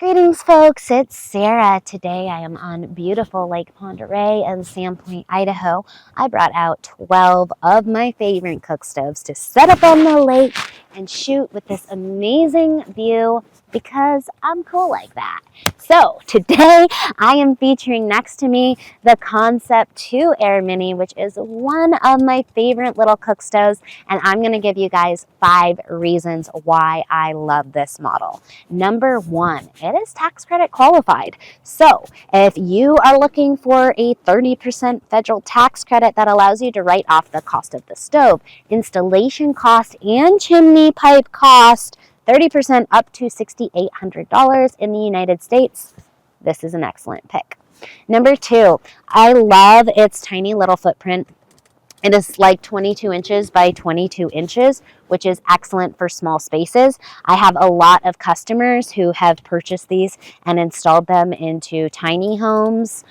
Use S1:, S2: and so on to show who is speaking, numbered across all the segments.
S1: Greetings, folks. It's Sarah. Today I am on beautiful Lake Ponderay in Sandpoint, Idaho. I brought out 12 of my favorite cook stoves to set up on the lake and shoot with this amazing view because I'm cool like that. So today I am featuring next to me the Concept 2 Air Mini, which is one of my favorite little cook stoves, and I'm going to give you guys 5 reasons why I love this model. Number 1, it is tax credit qualified. So if you are looking for a 30% federal tax credit that allows you to write off the cost of the stove, installation cost, and chimney pipe cost, 30% up to $6,800 in the United States, this is an excellent pick. Number 2, I love its tiny little footprint. It is like 22 inches by 22 inches, which is excellent for small spaces. I have a lot of customers who have purchased these and installed them into tiny homes,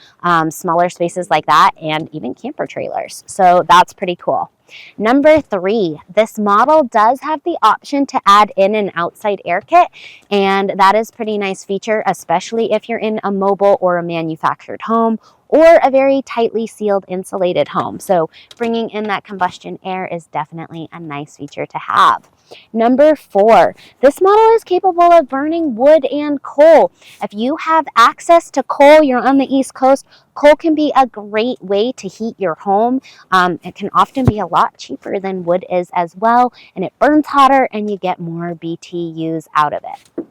S1: smaller spaces like that, and even camper trailers. So that's pretty cool. Number 3, this model does have the option to add in an outside air kit, and that is a pretty nice feature, especially if you're in a mobile or a manufactured home or a very tightly sealed insulated home. So bringing in that combustion air is definitely a nice feature to have. Number 4, this model is capable of burning wood and coal. If you have access to coal, you're on the East Coast, coal can be a great way to heat your home. It can often be a lot cheaper than wood is as well, and it burns hotter and you get more BTUs out of it.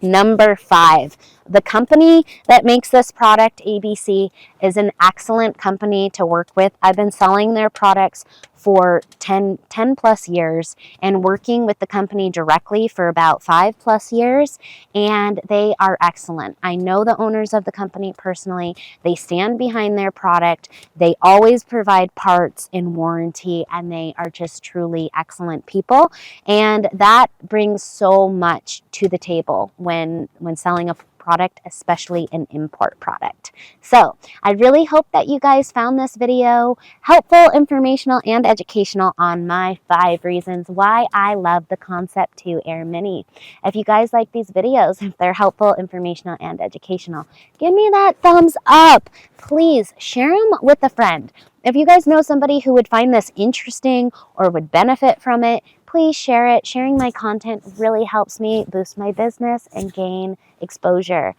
S1: Number 5, the company that makes this product, ABC, is an excellent company to work with. I've been selling their products for 10 plus years and working with the company directly for about 5 plus years, and they are excellent. I know the owners of the company personally. They stand behind their product. They always provide parts in warranty, and they are just truly excellent people, and that brings so much to the table when selling a product, especially an import product. So I really hope that you guys found this video helpful, informational, and educational on my 5 reasons why I love the Concept 2 Air Mini. If you guys like these videos, if they're helpful, informational, and educational, give me that thumbs up. Please share them with a friend. If you guys know somebody who would find this interesting or would benefit from it, please share it. Sharing my content really helps me boost my business and gain exposure.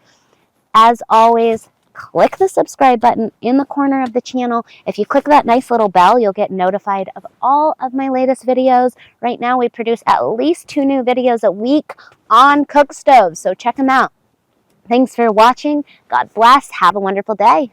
S1: As always, click the subscribe button in the corner of the channel. If you click that nice little bell, you'll get notified of all of my latest videos. Right now, we produce at least 2 new videos a week on Cookstove, so check them out. Thanks for watching. God bless. Have a wonderful day.